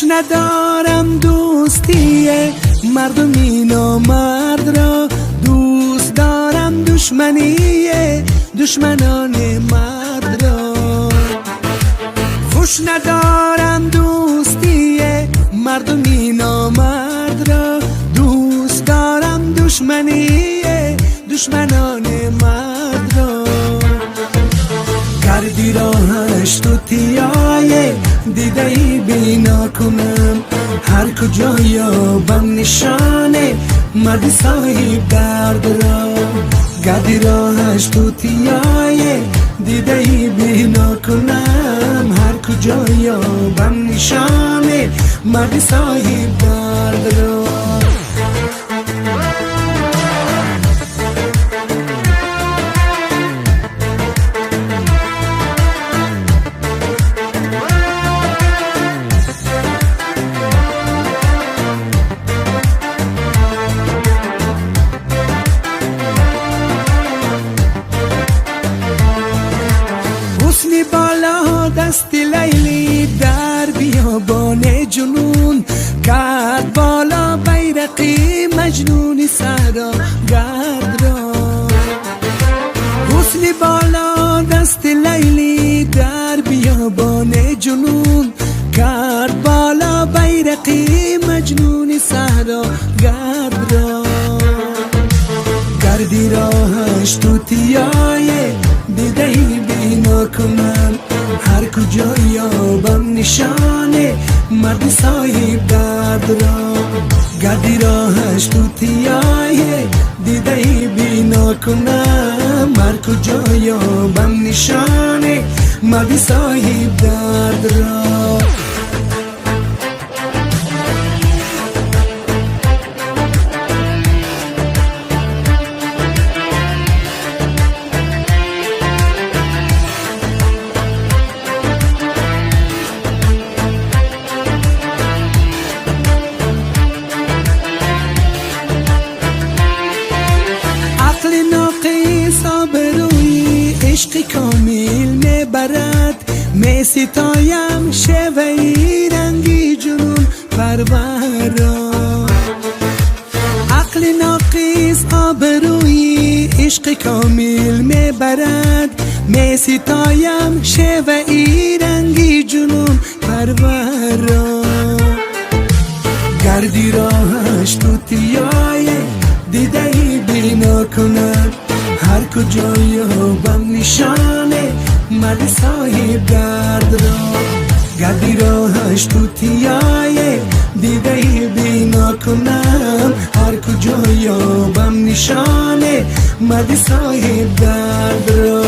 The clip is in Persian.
گوش ندارم دوستی مردمی نامرد را، دوست دارم دشمنی دشمنان مرد را. گوش ندارم دوستی مردمی نامرد را، دوست دارم دشمنی دشمنان مرد را. گردی راهش تو تیای دیده ای بینا کنم، هر کجا یابم نشانه مرد صاحب درد را. گردی راهش تو تیای دیده ای بینا کنم، هر کجا یابم نشانه مرد صاحب درد را. حسنی بالا دست لیلی در بیابان جنون، کرد بالا بیرقی مجنون صحرا گرد را. حسنی بالا دست لیلی در بیابان جنون، کرد بالا بیرقی مجنون صحرا گرد را. گردی راهش تو تیای دیده ای بینا کنم، هر کجا یابم نشانه مرد صاحب درد را. گردی راهش تو تیای دیده ای بینا کنم، هر کجا یابم نشانه مرد صاحب درد را. آبروی عشق کامل میبرد، می ستایم شوی رنگی جنون پرورا. عقل ناقص آبروی عشق کامل میبرد، می ستایم شوی رنگی جنون پرورا. گردی راهش تو تیای دیده ای بینا کنم، هر کجا یابم نشانه مرد صاحب درد را. گردی راهش تو تیای دیده ای بینا کنم، هر کجا یابم نشانه مرد صاحب درد را.